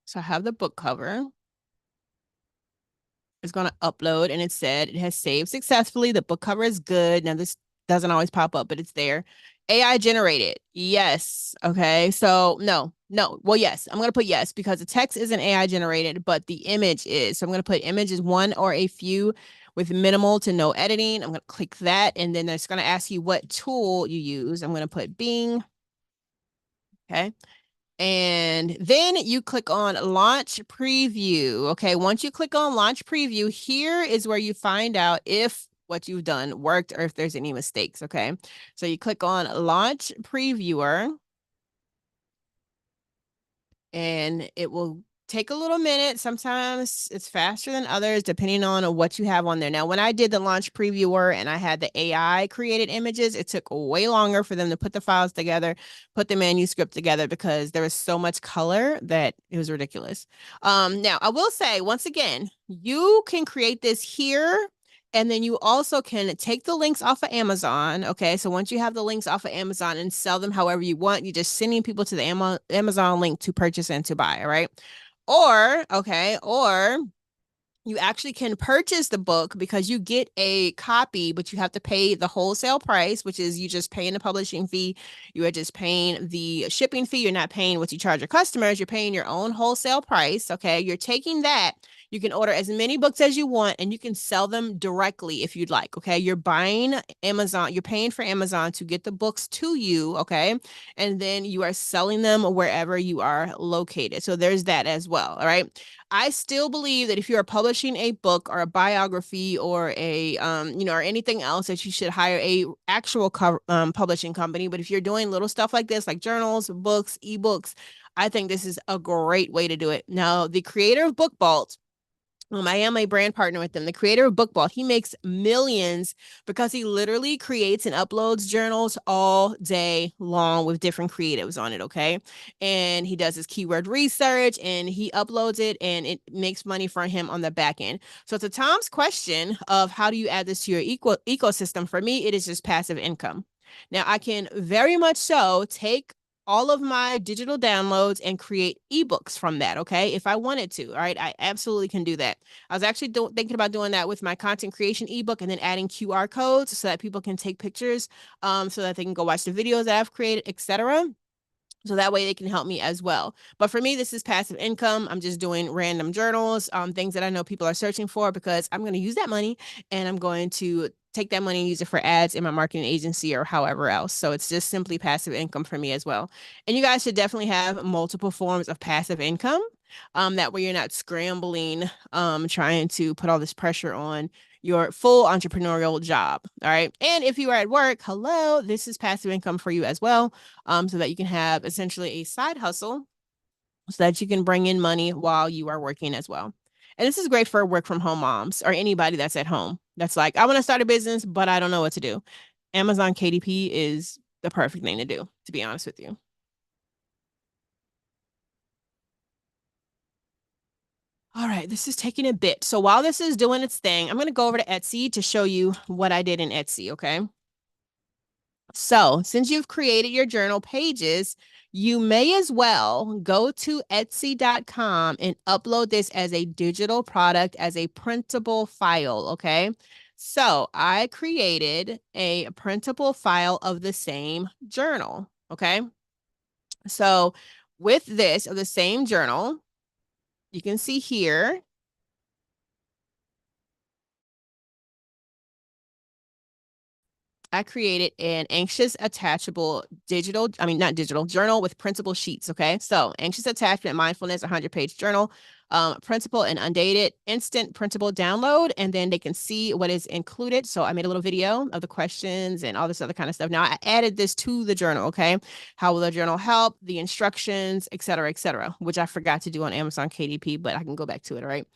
So I have the book cover. It's going to upload, and it said it has saved successfully. The book cover is good. Now, this doesn't always pop up, but it's there. AI generated. Yes. Okay. So no. Well, yes, I'm going to put yes because the text isn't AI generated, but the image is. So I'm going to put images one or a few with minimal to no editing. I'm going to click that, and then it's going to ask you what tool you use. I'm going to put Bing. Okay. And then you click on launch preview. Okay, once you click on launch preview, here is where you find out if what you've done worked or if there's any mistakes. Okay, so you click on launch previewer, and it will take a little minute. Sometimes it's faster than others, depending on what you have on there. Now, when I did the launch previewer and I had the AI created images, it took way longer for them to put the files together, put the manuscript together, because there was so much color that it was ridiculous. Now, I will say, once again, you can create this here. And then you also can take the links off of Amazon. Okay. So once you have the links off of Amazon and sell them however you want, you're just sending people to the Amazon link to purchase and to buy. All right. Or you actually can purchase the book because you get a copy, but you have to pay the wholesale price, which is you just paying the publishing fee. You are just paying the shipping fee. You're not paying what you charge your customers. You're paying your own wholesale price. Okay. You're taking that. You can order as many books as you want, and you can sell them directly if you'd like. Okay. You're buying Amazon. You're paying for Amazon to get the books to you. Okay. And then you are selling them wherever you are located. So there's that as well. All right. I still believe that if you are publishing a book or a biography or a or anything else, that you should hire a actual publishing company. But if you're doing little stuff like this, like journals, books, ebooks, I think this is a great way to do it. Now, the creator of Book Vault, I am a brand partner with them. The creator of Book Vault, he makes millions because he literally creates and uploads journals all day long with different creatives on it, okay? And he does his keyword research and he uploads it, and it makes money for him on the back end. So to Tom's question of how do you add this to your ecosystem, for me, it is just passive income. Now, I can very much so take all of my digital downloads and create ebooks from that, okay? If I wanted to, all right? I absolutely can do that. I was actually thinking about doing that with my content creation ebook and then adding QR codes so that people can take pictures so that they can go watch the videos that I've created, etc. So that way they can help me as well. But for me, this is passive income. I'm just doing random journals, things that I know people are searching for, because I'm going to use that money and I'm going to take that money and use it for ads in my marketing agency or however else. So it's just simply passive income for me as well. And you guys should definitely have multiple forms of passive income. That way you're not scrambling, trying to put all this pressure on your full entrepreneurial job. All right. And if you are at work, hello, this is passive income for you as well. So that you can have essentially a side hustle so that you can bring in money while you are working as well. And this is great for work from home moms or anybody that's at home. That's like, I want to start a business, but I don't know what to do. Amazon KDP is the perfect thing to do, to be honest with you. All right, this is taking a bit. So while this is doing its thing, I'm going to go over to Etsy to show you what I did in Etsy, okay? So since you've created your journal pages, you may as well go to Etsy.com and upload this as a digital product, as a printable file, okay? So I created a printable file of the same journal. Okay. So with this of the same journal, you can see here, I created an anxious attachable not digital journal with printable sheets. Okay. So anxious attachment, mindfulness, 100-page journal, printable and undated, instant printable download, and then they can see what is included. So I made a little video of the questions and all this other kind of stuff. Now I added this to the journal. Okay. How will the journal help? The instructions, et cetera, which I forgot to do on Amazon KDP, but I can go back to it. All right.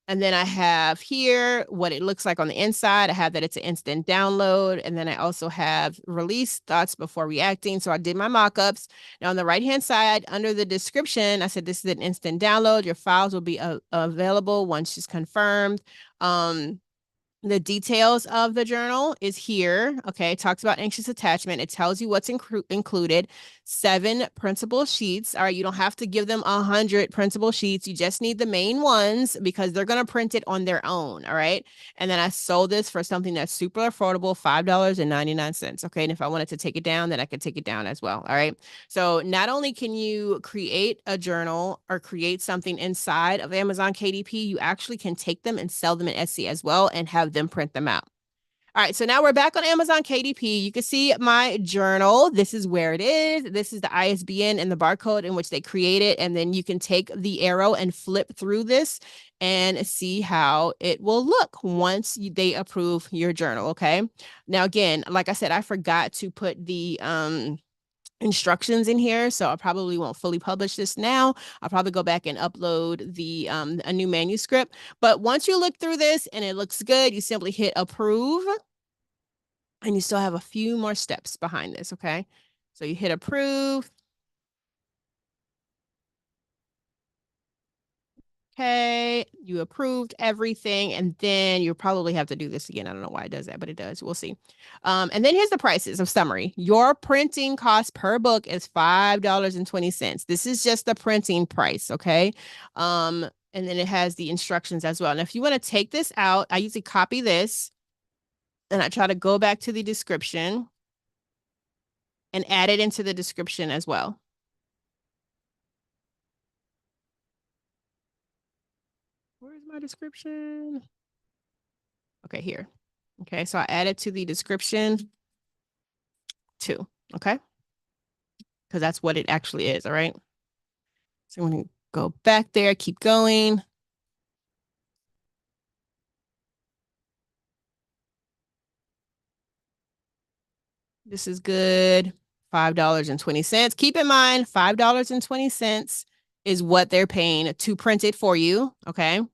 And then I have here what it looks like on the inside. I have that it's an instant download. And then I also have release thoughts before reacting. So I did my mock-ups. Now on the right-hand side, under the description, I said this is an instant download. Your files will be available once it's confirmed. The details of the journal is here. Okay. It talks about anxious attachment. It tells you what's included. 7 printable sheets. All right. You don't have to give them 100 printable sheets. You just need the main ones because they're going to print it on their own. All right. And then I sold this for something that's super affordable, $5.99. Okay. And if I wanted to take it down, then I could take it down as well. All right. So not only can you create a journal or create something inside of Amazon KDP, you actually can take them and sell them in Etsy as well and have them print them out. All right, so now we're back on Amazon KDP. You can see my journal. This is where it is. This is the ISBN and the barcode in which they create it. And then you can take the arrow and flip through this and see how it will look once they approve your journal, okay? Now, again, like I said, I forgot to put the instructions in here, so I probably won't fully publish this now. I'll probably go back and upload the a new manuscript. But once you look through this and it looks good, you simply hit approve, and you still have a few more steps behind this. Okay, so you hit approve. Okay, you approved everything, and then you probably have to do this again. I don't know why it does that, but it does. We'll see. And then here's the prices of summary. Your printing cost per book is $5.20. This is just the printing price, okay? And then it has the instructions as well. And if you want to take this out, I usually copy this, and I try to go back to the description and add it into the description as well. Where's my description? Okay, here. Okay, so I added to the description too, okay? Because that's what it actually is, all right? So I'm going to go back there, keep going. This is good. $5.20. Keep in mind, $5.20 is what they're paying to print it for you, okay? It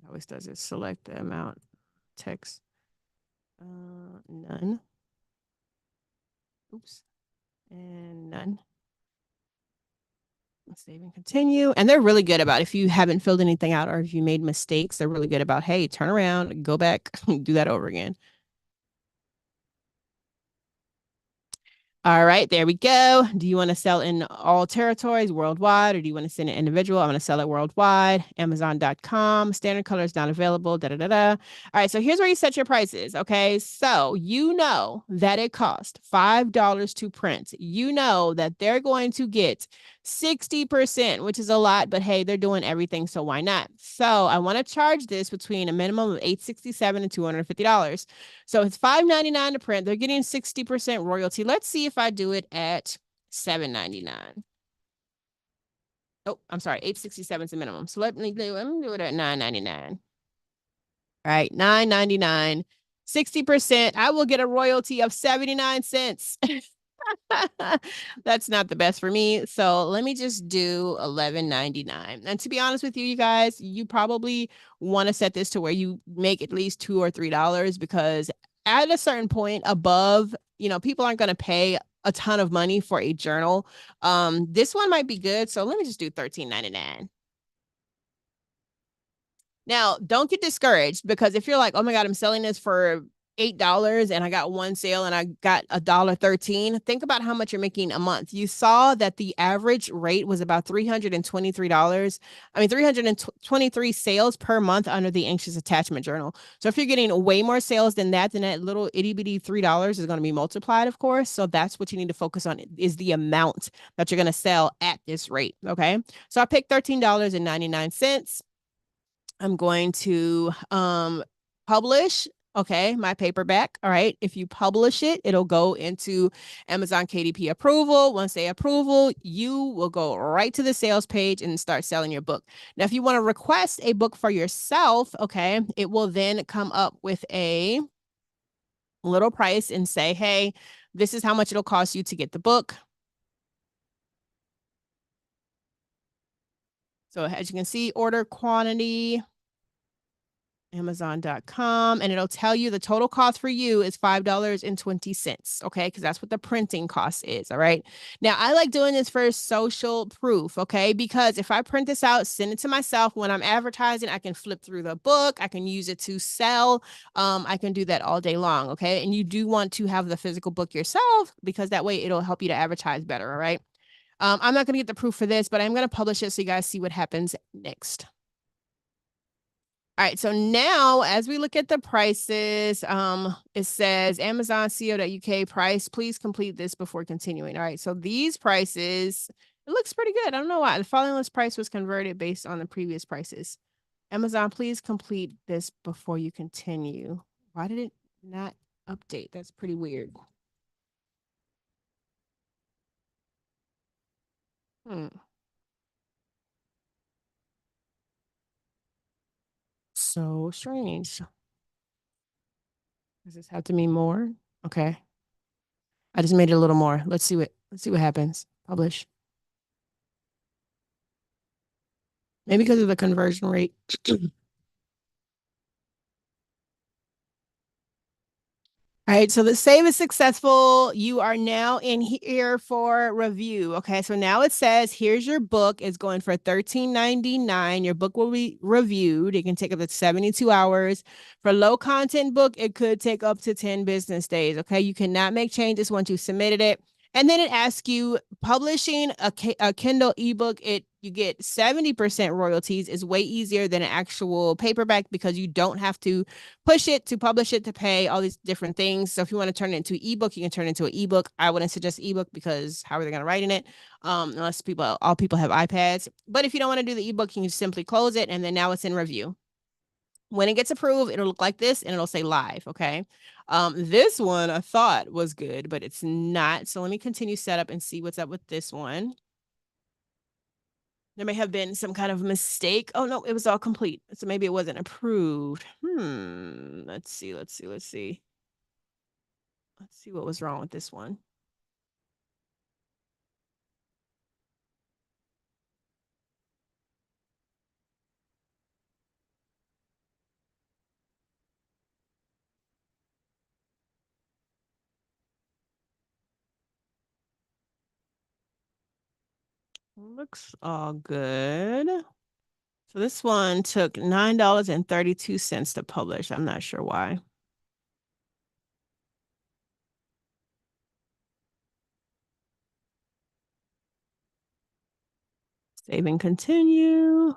always does it. Select the amount. Text. None. Oops. And none. Save and continue. And they're really good about if you haven't filled anything out or if you made mistakes, they're really good about, hey, turn around, go back, do that over again. All right, there we go. Do you want to sell in all territories worldwide, or do you want to send it individual? I'm going to sell it worldwide. Amazon.com. Standard color is not available. Da da da da. All right, so here's where you set your prices. Okay, so you know that it costs $5 to print. You know that they're going to get 60%, which is a lot, but hey, they're doing everything, so why not? So I want to charge this between a minimum of $867 and $250. So it's $5.99 to print. They're getting 60% royalty. Let's see if I do it at $7.99. Oh, I'm sorry, $867 is the minimum. So let me do it at $9.99. All right, $9.99, 60%. I will get a royalty of 79 cents. That's not the best for me. So let me just do $11.99. And to be honest with you, you guys, you probably want to set this to where you make at least $2 or $3 because at a certain point above, people aren't going to pay a ton of money for a journal. This one might be good. So let me just do $13.99. Now, don't get discouraged because if you're like, oh my God, I'm selling this for $8 and I got one sale and I got $1.13, think about how much you're making a month. You saw that the average rate was about $323. I mean, 323 sales per month under the Anxious Attachment Journal. So if you're getting way more sales than that little itty bitty $3 is going to be multiplied, of course. So that's what you need to focus on is the amount that you're going to sell at this rate. Okay. So I picked $13.99. I'm going to publish, okay, my paperback. All right. If you publish it, it'll go into Amazon KDP approval. Once they approval, you will go right to the sales page and start selling your book. Now, if you want to request a book for yourself, okay, it will then come up with a little price and say, hey, this is how much it'll cost you to get the book. So as you can see, order quantity, Amazon.com, and it'll tell you the total cost for you is $5.20. Okay. Because that's what the printing cost is. All right. Now, I like doing this for social proof. Okay. Because if I print this out, send it to myself when I'm advertising, I can flip through the book. I can use it to sell. I can do that all day long. Okay. And you do want to have the physical book yourself because that way it'll help you to advertise better. All right. I'm not going to get the proof for this, but I'm going to publish it so you guys see what happens next. All right, so now as we look at the prices, it says Amazon.co.uk price. Please complete this before continuing. All right, so these prices, it looks pretty good. I don't know why. The following list price was converted based on the previous prices. Amazon, please complete this before you continue. Why did it not update? That's pretty weird. Hmm. So strange. Does this have to mean more? Okay. I just made it a little more. Let's see what happens. Publish. Maybe because of the conversion rate. All right, so the save is successful. You are now in here for review. Okay, so now it says here's your book. It's going for $13.99. Your book will be reviewed. It can take up to 72 hours. For low content book, it could take up to 10 business days. Okay, you cannot make changes once you submitted it. And then it asks you publishing a Kindle ebook, you get 70% royalties is way easier than an actual paperback because you don't have to push it to publish it to pay all these different things. So if you want to turn it into ebook, you can turn it into an ebook. I wouldn't suggest ebook because how are they going to write in it? Unless all people have iPads. But if you don't want to do the ebook, you can simply close it and then now it's in review. When it gets approved, it'll look like this and it'll say live. Okay. This one I thought was good, but it's not. So let me continue setup and see what's up with this one. There may have been some kind of mistake. Oh no, it was all complete. So maybe it wasn't approved. Let's see. Let's see what was wrong with this one. Looks all good. So this one took $9.32 to publish. I'm not sure why. Save and continue.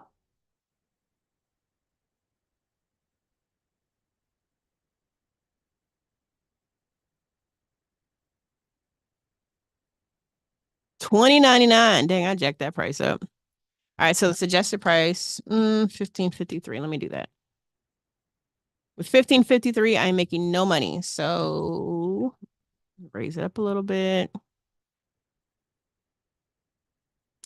$20.99. Dang, I jacked that price up. All right, so the suggested price, $15.53. Let me do that. With $15.53, I'm making no money. So raise it up a little bit.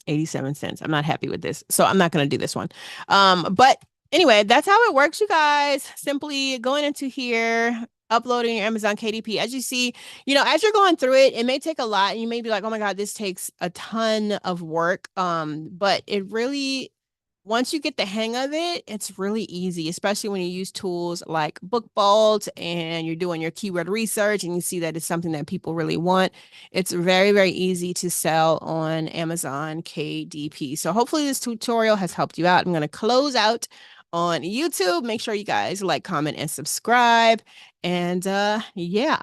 87 cents. I'm not happy with this. So I'm not going to do this one. But anyway, that's how it works, you guys. Simply going into here, uploading your Amazon KDP. As you see, as you're going through it, it may take a lot. And you may be like, oh my God, this takes a ton of work. But it really, once you get the hang of it, it's really easy, especially when you use tools like BookBolt and you're doing your keyword research and you see that it's something that people really want. It's very, very easy to sell on Amazon KDP. So hopefully this tutorial has helped you out. I'm going to close out on YouTube. Make sure you guys like, comment, and subscribe. And yeah,